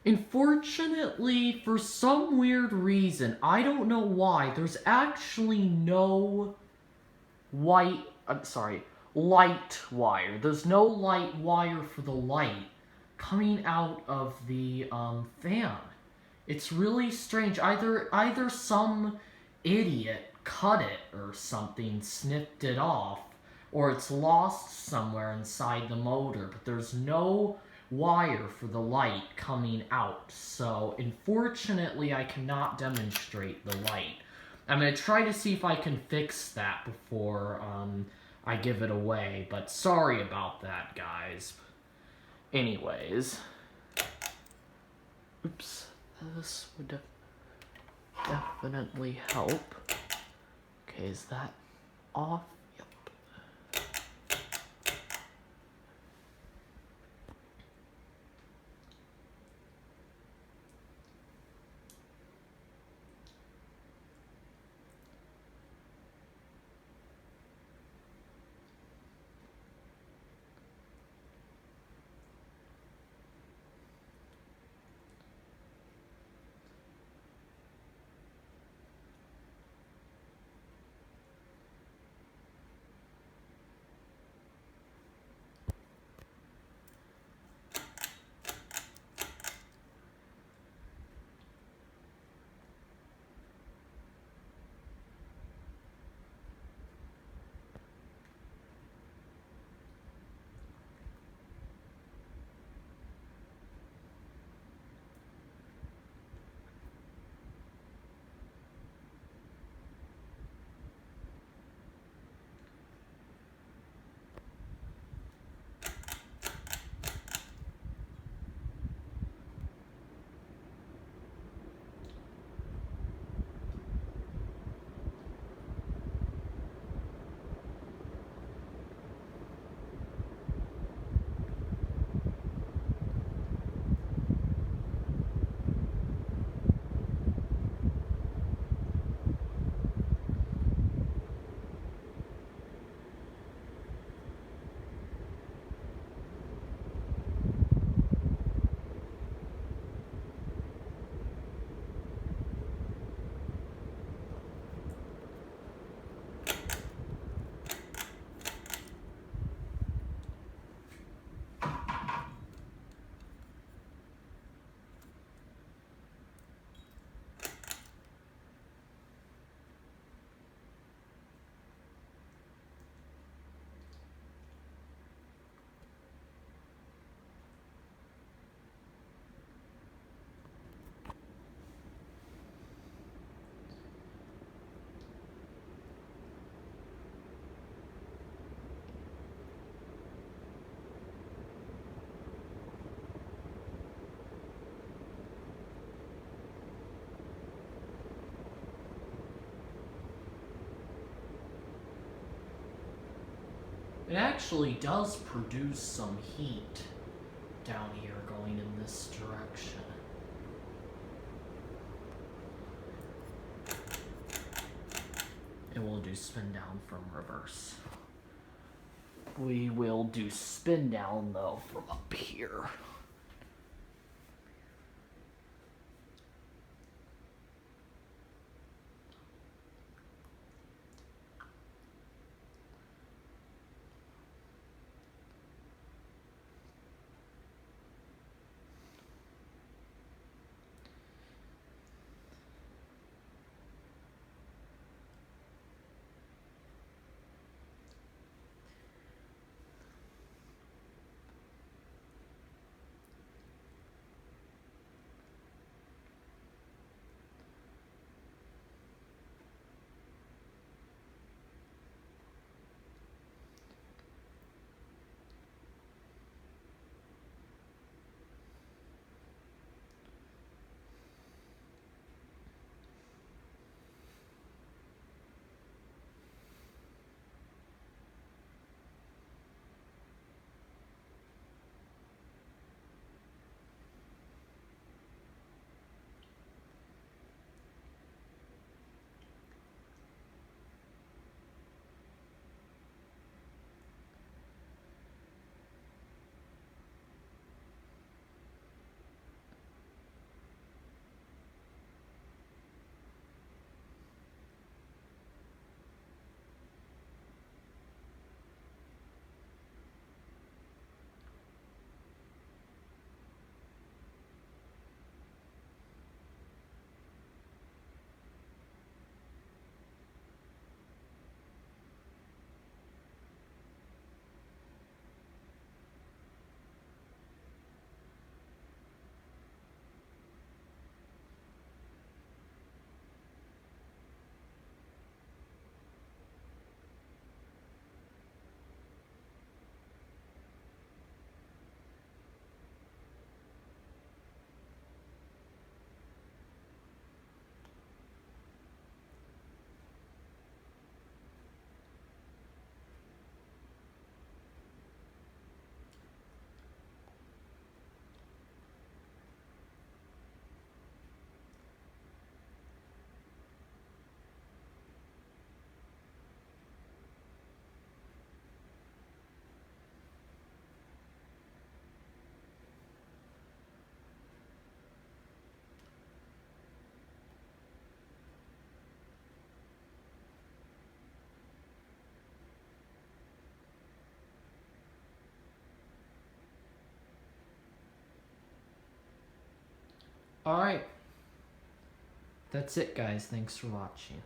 Unfortunately, for some weird reason, I don't know why, there's actually no white, I'm sorry, light wire. There's no light wire for the light coming out of the fan. It's really strange. Either some idiot cut it or something, snipped it off, or it's lost somewhere inside the motor, but there's no wire for the light coming out. So, unfortunately, I cannot demonstrate the light. I'm going to try to see if I can fix that before I give it away, but sorry about that, guys. Anyways. Oops. This would definitely help. Okay, is that off? Yep. It actually does produce some heat down here going in this direction. And we'll do spin down from reverse. We will do spin down though from up here. Alright. That's it, guys. Thanks for watching.